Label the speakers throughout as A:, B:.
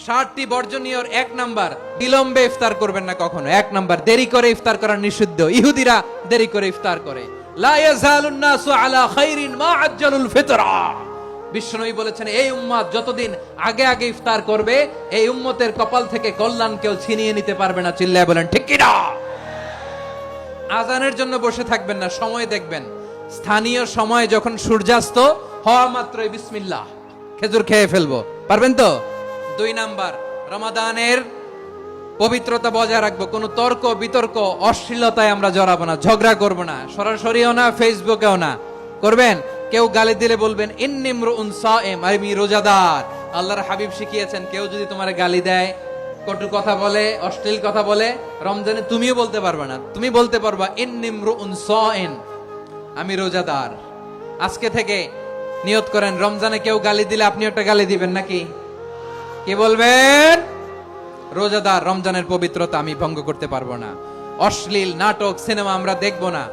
A: 60টি বর্জনীয় 1 নাম্বার, বিলম্বে ইফতার করবেন না কখনো। 1 নাম্বার, দেরি করে ইফতার করা নিষিদ্ধ। ইহুদিরা দেরি করে ইফতার করে। লা ইয়াজালুন নাসু আলা খাইরিন মা আজ্জালুল ফিতরা। বিশ্বনবী বলেছেন, এই উম্মত যতদিন আগে আগে ইফতার করবে, এই উম্মতের কপাল থেকে কল্যাণ কেউ ছিনিয়ে নিতে পারবে না। চিল্লায় বলেন ঠিক কি না? আজানের জন্য বসে থাকবেন না, সময় দেখবেন। স্থানীয় সময় যখন সূর্যাস্ত হওয়া মাত্রই বিসমিল্লাহ, খেজুর খেয়ে ফেলবো। পারবেন তো? 2 নাম্বার, রমাদানের পবিত্রতা বজায় রাখবো। কোনো তর্ক বিতর্ক অশ্লীলতায় আমরা জড়াবো না, ঝগড়া করবো না, সরাসরিও না, ফেসবুকেও না। করবেন? কেউ গালি দিলে বলবেন ইন্নী ইমরুউন সায়েম, আমি রোজাদার। আল্লাহর হাবিব শিখিয়েছেন, কেউ যদি তোমার গালি দেয়, কটু কথা বলে, অশ্লীল কথা বলে, রমজানে তুমিও বলতে পারবে না। তুমি বলতে পারবা ইন্নী ইমরুউন সায়েম, আমি রোজাদার। আজকে থেকে নিয়ত করেন, রমজানে কেউ গালি দিলে আপনি একটা গালি দিবেন নাকি? কি বলবেন? রোজাদার, রমজানের পবিত্রতা আমি ভঙ্গ করতে পারবো না। অশ্লীল নাটক সিনেমা আমরা দেখবো না।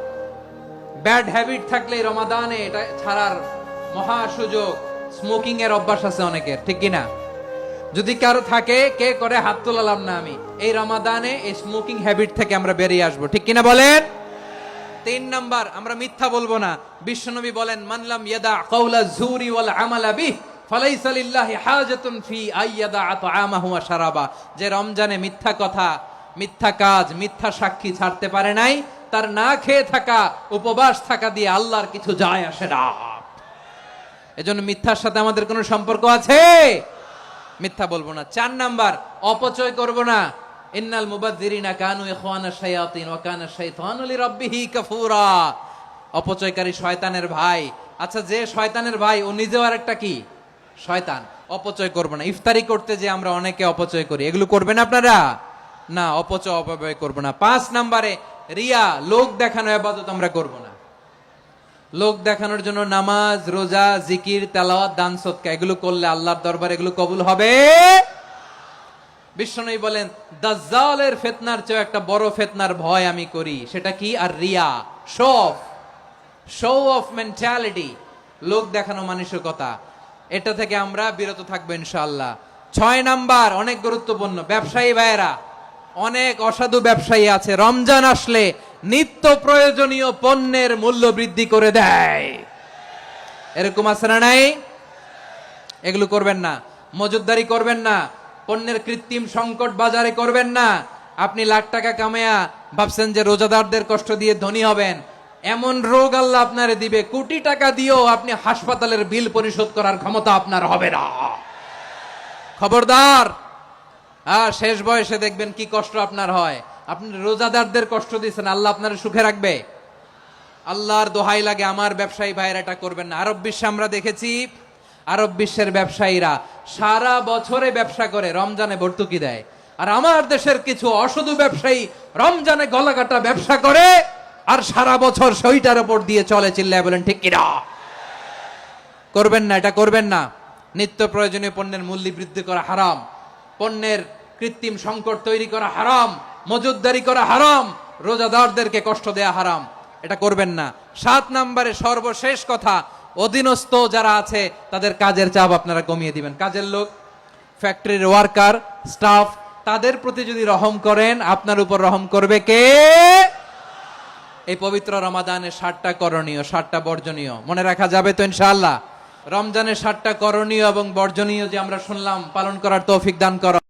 A: ব্যাড হ্যাবিট থাকলে রমাদানে এটা ছাড়ার মহা সুযোগ। স্মোকিং এর অভ্যাস আছে অনেকের, ঠিক কিনা? যদি কারো থাকে, কে করে হাত তোলালাম না আমি। এই রমাদানে এই স্মোকিং হ্যাবিট থেকে আমরা বেরিয়ে আসবো, ঠিক কিনা বলেন? 3 নাম্বার, আমরা মিথ্যা বলবো না। বিশ্বনবী বলেন, মানলাম ইয়াদা কাওলা যুরি ওয়াল আমালা বিহি ফালাইসা লিল্লাহি হাজাতুন ফি আইয়াদা আতআমাহু ওয়া শারাবা। যে রমজানে মিথ্যা কথা, মিথ্যা কাজ, মিথ্যা সাক্ষী ছাড়তে পারে নাই, তার না খেয়ে থাকা, উপবাস থাকা দিয়ে আল্লাহর কিছু যায় আসে না। এজন্য মিথ্যার সাথে আমাদের কোনো সম্পর্ক আছে? মিথ্যা বলবো না। 4 নাম্বার, অপচয় করব না। ইন্নাল মুবাযযিরিনা কানু ইখওয়ানাশ শায়াতিন ওয়া কানা শাইতানু লিরাব্বিহি কাফুরা। অপচয়কারী শয়তানের ভাই। আচ্ছা, যে শয়তানের ভাই, ও নিজেও আরেকটা কি? শয়তান। অপচয় করব না। ইফতারি করতে যে আমরা অনেকে অপচয় করি, এগুলো করবেন আপনারা? না, অপচয় অপব্যয় করব না। 5 নাম্বারে, রিয়া, লোক দেখানো ইবাদত আমরা করব না। লোক দেখানোর জন্য নামাজ, রোজা, জিকির, তেলাওয়াত, দান সদকা এগুলো করলে আল্লাহর দরবারে এগুলো কবুল হবে। বিশ্বনবী বলেন, দাজ্জালের ফিতনার চেয়ে একটা বড় ফিতনার ভয় আমি করি। সেটা কি? আর রিয়া, শো অফ মেন্টালিটি, লোক দেখানো মানসিকতা। এটা থেকে আমরা বিরত থাকবো ইনশাআল্লাহ। 6 নাম্বার, অনেক গুরুত্বপূর্ণ। ব্যবসায়ী ভাইয়েরা, অনেক অসাধু ব্যবসায়ী আছে, রমজান আসলে নিত্য প্রয়োজনীয় পণ্যের মূল্য বৃদ্ধি করে দেয়। এরকম আছে না নাই? এগুলো করবেন না। মজুদদারি করবেন না। পণ্যের কৃত্রিম সংকট বাজারে করবেন না। আপনি লাখ টাকা কামায়া ভাবছেন যে রোজাদারদের কষ্ট দিয়ে ধনী হবেন। এমন রোগ আল্লাহ আপনারে দিবে, কোটি টাকা দিয়েও আপনি হাসপাতালের বিল পরিশোধ করার ক্ষমতা আপনার হবে না। খবরদার। শেষ বয়সে দেখবেন কি কষ্ট আপনার হয়। আপনি রোজাদারদের কষ্ট দিচ্ছেন, আল্লাহ আপনার সুখে রাখবে? আল্লাহর দোহাই লাগে, আমার ব্যবসায়ী ভাইয়েরা এটা করবেন না। আরব বিশ্বে আমরা দেখেছি, আরব বিশ্বের ব্যবসায়ীরা সারা বছরে ব্যবসা করে, রমজানে ভর্তুকি দেয়। আর আমার দেশের কিছু অসাধু ব্যবসায়ী রমজানে গলাকাটা ব্যবসা করে আর সারা বছর সইটার উপর দিয়ে চলে। চিল্লায় বলেন ঠিক কিনা? করবেন না, এটা করবেন না। নিত্য প্রয়োজনীয় পণ্যের মূল্য বৃদ্ধি করা হারাম। পণ্যের কৃত্রিম সংকট তৈরি করা হারাম। মজুদদারি করা হারাম। রোজাদারদেরকে কষ্ট দেয়া হারাম। এটা করবেন না। 7 নাম্বারে সর্বশেষ কথা, অধীনস্থ যারা আছে তাদের কাজের চাপ আপনারা কমিয়ে দিবেন। কাজের লোক, ফ্যাক্টরির ওয়ার্কার, স্টাফ, তাদের প্রতি যদি রহম করেন, আপনার উপর রহম করবে কে? এই পবিত্র রমাদানে 7টা করণীয়, 7টা বর্জনীয় মনে রাখা যাবে তো ইনশাআল্লাহ? রমজানের 7টা করণীয় এবং বর্জনীয় যে আমরা শুনলাম, পালন করার তৌফিক দান করো।